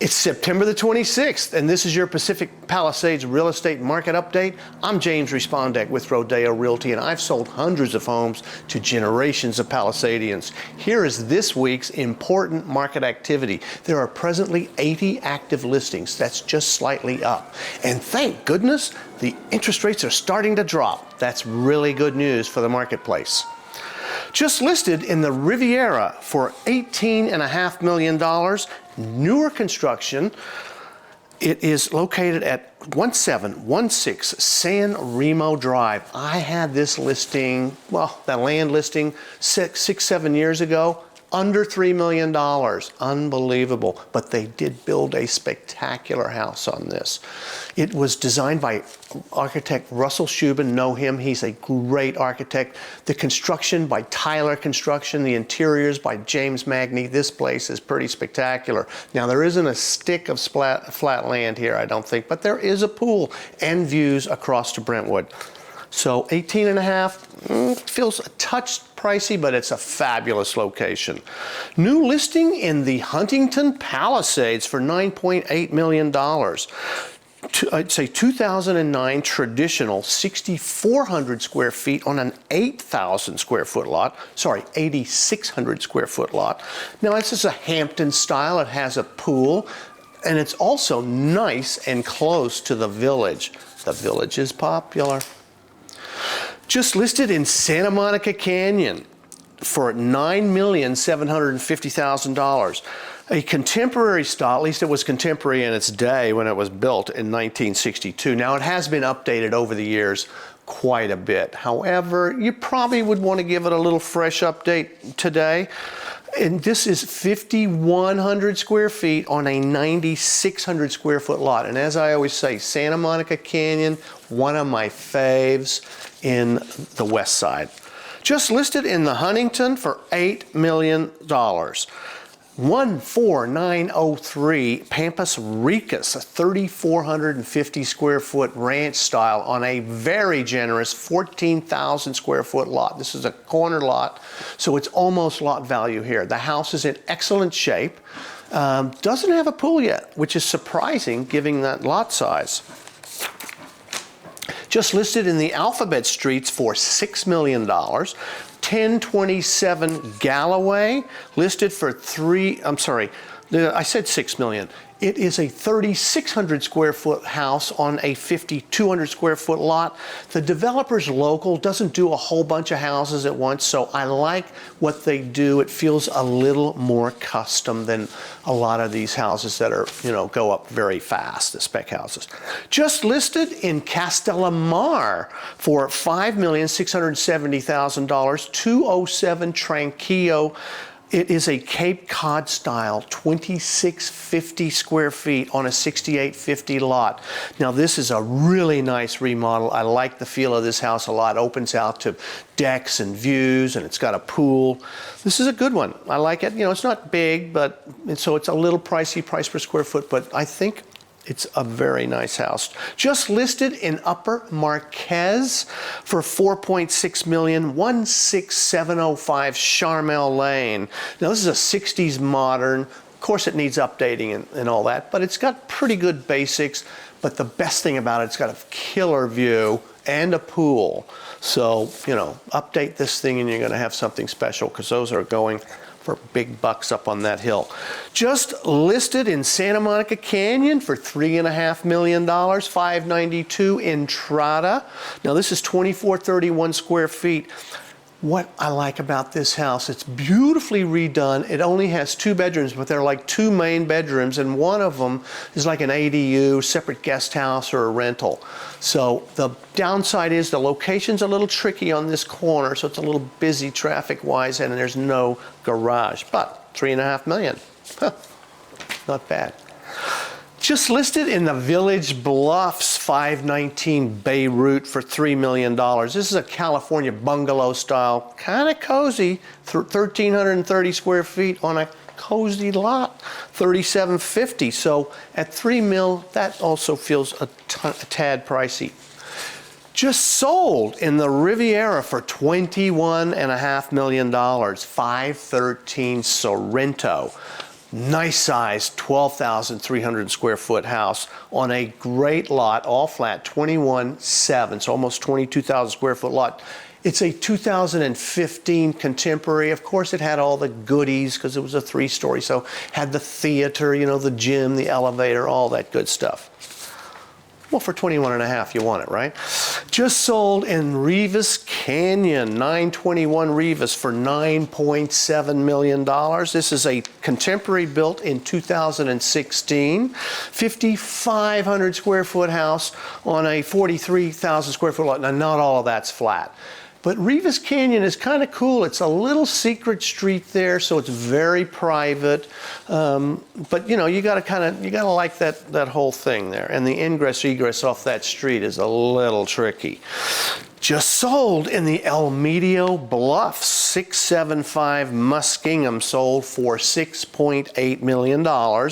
It's September the 26th, and this is your Pacific Palisades real estate market update. I'm James Respondek with Rodeo Realty, and I've sold hundreds of homes to generations of Palisadians. Here is this week's important market activity. There are presently 80 active listings. That's just slightly up. And thank goodness, the interest rates are starting to drop. That's really good news for the marketplace. Just listed in the Riviera for $18.5 million. Newer construction. It is located at 1716 San Remo Drive. I had this listing, well, that land listing 7 years ago, under $3 million. Unbelievable. But they did build a spectacular house on this. It was designed by architect Russell Shubin. Know him. He's a great architect. The construction by Tyler Construction. The interiors by James Magny. This place is pretty spectacular. Now, there isn't a stick of flat land here, I don't think, but there is a pool and views across to Brentwood. So 18.5 feels a touch pricey, but it's a fabulous location. New listing in the Huntington Palisades for $9.8 million. I'd say 2009 traditional 6,400 square feet on an 8,000 square foot lot. Sorry, 8,600 square foot lot. Now, this is a Hampton style. It has a pool, and it's also nice and close to the village. The village is popular. Just listed in Santa Monica Canyon for $9,750,000. A contemporary style, at least it was contemporary in its day when it was built in 1962. Now, it has been updated over the years quite a bit. However, you probably would want to give it a little fresh update today. And this is 5,100 square feet on a 9,600 square foot lot. And as I always say, Santa Monica Canyon, one of my faves in the west side. Just listed in the Huntington for $8 million. 14903 Pampas Ricas, a 3,450 square foot ranch style on a very generous 14,000 square foot lot. This is a corner lot, so it's almost lot value here. The house is in excellent shape. Doesn't have a pool yet, which is surprising given that lot size. Just listed in the Alphabet Streets for $6 million. 1027 Galloway, listed for I said $6 million. It is a 3,600 square foot house on a 5,200 square foot lot. The developer's local, doesn't do a whole bunch of houses at once, so I like what they do. It feels a little more custom than a lot of these houses that are, go up very fast, the spec houses. Just listed in Castellamar for $5,670,000, 207 Tranquillo. It is a Cape Cod style, 2,650 square feet on a 6,850 lot. Now, this is a really nice remodel. I like the feel of this house a lot. It opens out to decks and views, and it's got a pool. This is a good one. I like it. It's not big, so it's a little pricey, price per square foot, but I think it's a very nice house. Just listed in Upper Marquez for $4.6 million, 16705 Charmel Lane. Now, this is a 60s modern. Of course, it needs updating and all that, but it's got pretty good basics. But the best thing about it, it's got a killer view and a pool. So, update this thing and you're going to have something special, because those are going for big bucks up on that hill. Just listed in Santa Monica Canyon for $3.5 million, 592 Entrada. Now, this is 2,431 square feet. What I like about this house, it's beautifully redone. It only has 2 bedrooms, but they're like 2 main bedrooms, and one of them is like an ADU, separate guest house or a rental. So the downside is the location's a little tricky on this corner, so it's a little busy traffic-wise, and there's no garage. But $3.5 million, not bad. Just listed in the Village Bluffs 519 Beirut for $3 million. This is a California bungalow style, kind of cozy, 1,330 square feet on a cozy lot, 3,750. So at $3 million, that also feels a tad pricey. Just sold in the Riviera for $21.5 million, 513 Sorrento. Nice size, 12,300 square foot house on a great lot, all flat, 21.7, so almost 22,000 square foot lot. It's a 2015 contemporary. Of course, it had all the goodies because it was a 3-story, so had the theater, you know, the gym, the elevator, all that good stuff. Well, for 21.5, you want it, right? Just sold in Rivas Canyon, 921 Rivas for $9.7 million. This is a contemporary built in 2016, 5,500 square foot house on a 43,000 square foot lot. Now, not all of that's flat. But Rivas Canyon is kind of cool. It's a little secret street there, so it's very private. But you know, you gotta like that whole thing there. And the ingress egress off that street is a little tricky. Just sold in the El Medio Bluffs, 675 Muskingum, sold for $6.8 million.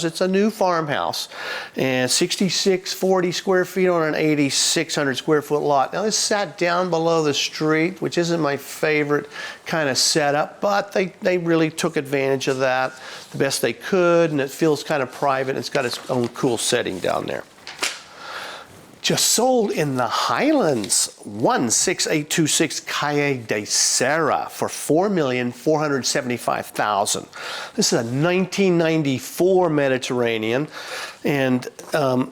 It's a new farmhouse and 6,640 square feet on an 8,600 square foot lot. Now this sat down below the street, which isn't my favorite kind of setup, but they really took advantage of that the best they could, and it feels kind of private. It's got its own cool setting down there. Just sold in the Highlands, 16826 Calle de Serra for $4,475,000. This is a 1994 Mediterranean, and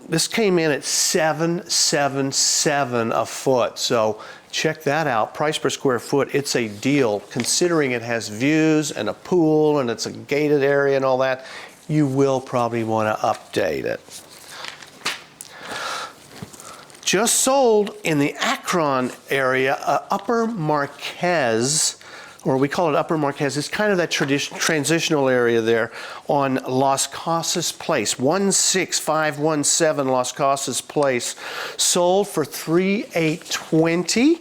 this came in at $777 a foot. So check that out. Price per square foot, it's a deal. Considering it has views and a pool and it's a gated area and all that, you will probably want to update it. Just sold in the Akron area, Upper Marquez, or we call it Upper Marquez. It's kind of that transitional area there on Las Casas Place, 16517 Las Casas Place. Sold for $3,820.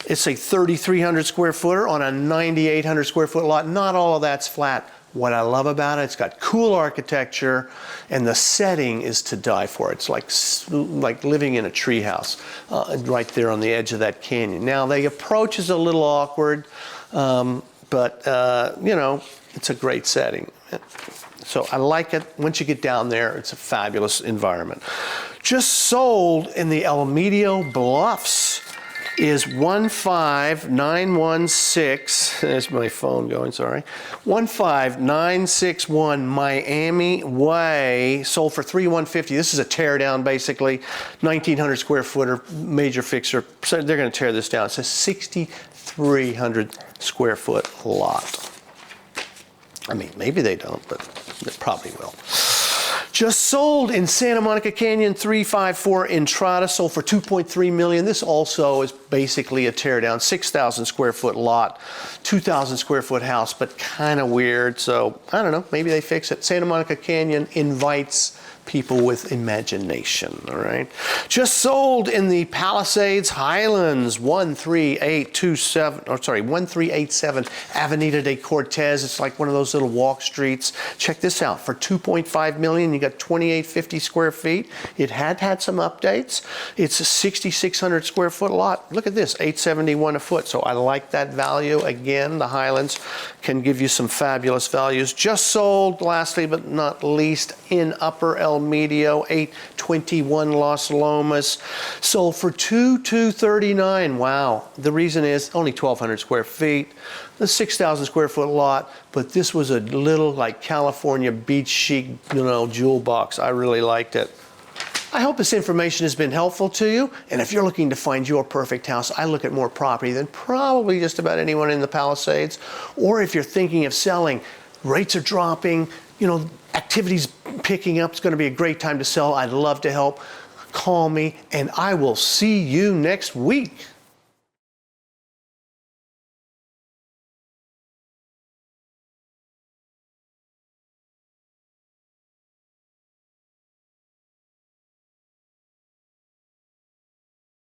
It's a 3,300 square footer on a 9,800 square foot lot. Not all of that's flat. What I love about it, it's got cool architecture, and the setting is to die for. It's like living in a treehouse right there on the edge of that canyon. Now, the approach is a little awkward, but you know, it's a great setting. So I like it. Once you get down there, it's a fabulous environment. Just sold in the El Medio Bluffs is 15916, there's my phone going, sorry, 15961 Miami Way, sold for $3,150. This is a tear down, basically, 1,900 square footer, major fixer. So they're going to tear this down. It's a 6,300 square foot lot. I mean, maybe they don't, but they probably will. Just sold in Santa Monica Canyon, 354 Entrada, sold for $2.3 million. This also is basically a teardown, 6,000 square foot lot, 2,000 square foot house, but kind of weird. So I don't know, maybe they fix it. Santa Monica Canyon invites people with imagination, all right? Just sold in the Palisades Highlands, 1387 Avenida de Cortez. It's like one of those little walk streets. Check this out, for $2.5 million, you got 2,850 square feet. It had some updates. It's a 6,600 square foot lot. Look at this, $871 a foot. So I like that value. Again, the Highlands can give you some fabulous values. Just sold, lastly but not least, in Upper El Medio, 821 Las Lomas, sold for $2,239. Wow. The reason is only 1,200 square feet, the 6,000 square foot lot, but this was a little like California beach chic, you know, jewel box. I really liked it. I hope this information has been helpful to you, and if you're looking to find your perfect house, I look at more property than probably just about anyone in the Palisades. Or if you're thinking of selling, rates are dropping, you know, activity's picking up, it's going to be a great time to sell. I'd love to help. Call me, and I will see you next week.